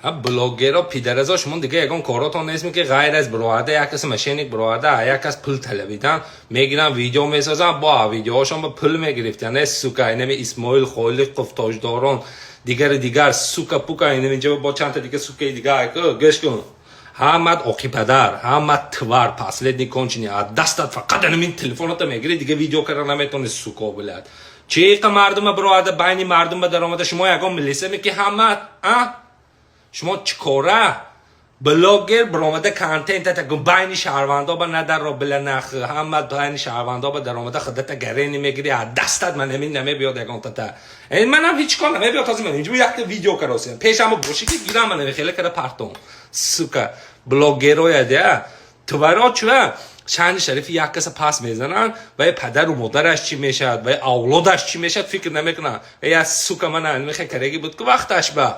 بلاگرها پیدرزاشمون دیگه یکان کاراتون نیست که غیر از براده یک کس ماشینیک براده یک کس پول طلبیدن میگیرن ویدیو میسازن با ویدیوهاشون با پول میگرفتن نه سوکا اینمی اسماعیل خالی قفتاجداران دیگر سوکا پوکا اینجا با چند تا دیگه سوکا دیگه گوش کن همت آقی پدر همت توار پاسلدنی کنچنی دستت فقط همین تلفنت میگیری دیگه ویدیو کردن نمیتونی سوکا بلد چه مردم براده بین مردم به درآمد شما یکان ملیسه میگی همت شما چیکاره بلاگر برآمده کانتنت تا بین شهروندا با ندر را بل نخ همه بین شهروندا با درآمد خودت گرینی میگیری از دستت من همین نمیبیاد یکان تا این منم هیچ کار نمیبیاد تازه من اینجوری یک ویدیو کردم پیشمو بوشی که گیرم من خیلی کرده پرتون سوکا بلاگرای ده تو برای چه چند شریف یک کس پاس میزنن و پدر و مادرش چی میشد و اولادش چی میشد فکر نمیکنن یا سوکا من میخه کرگی بود که وقتش با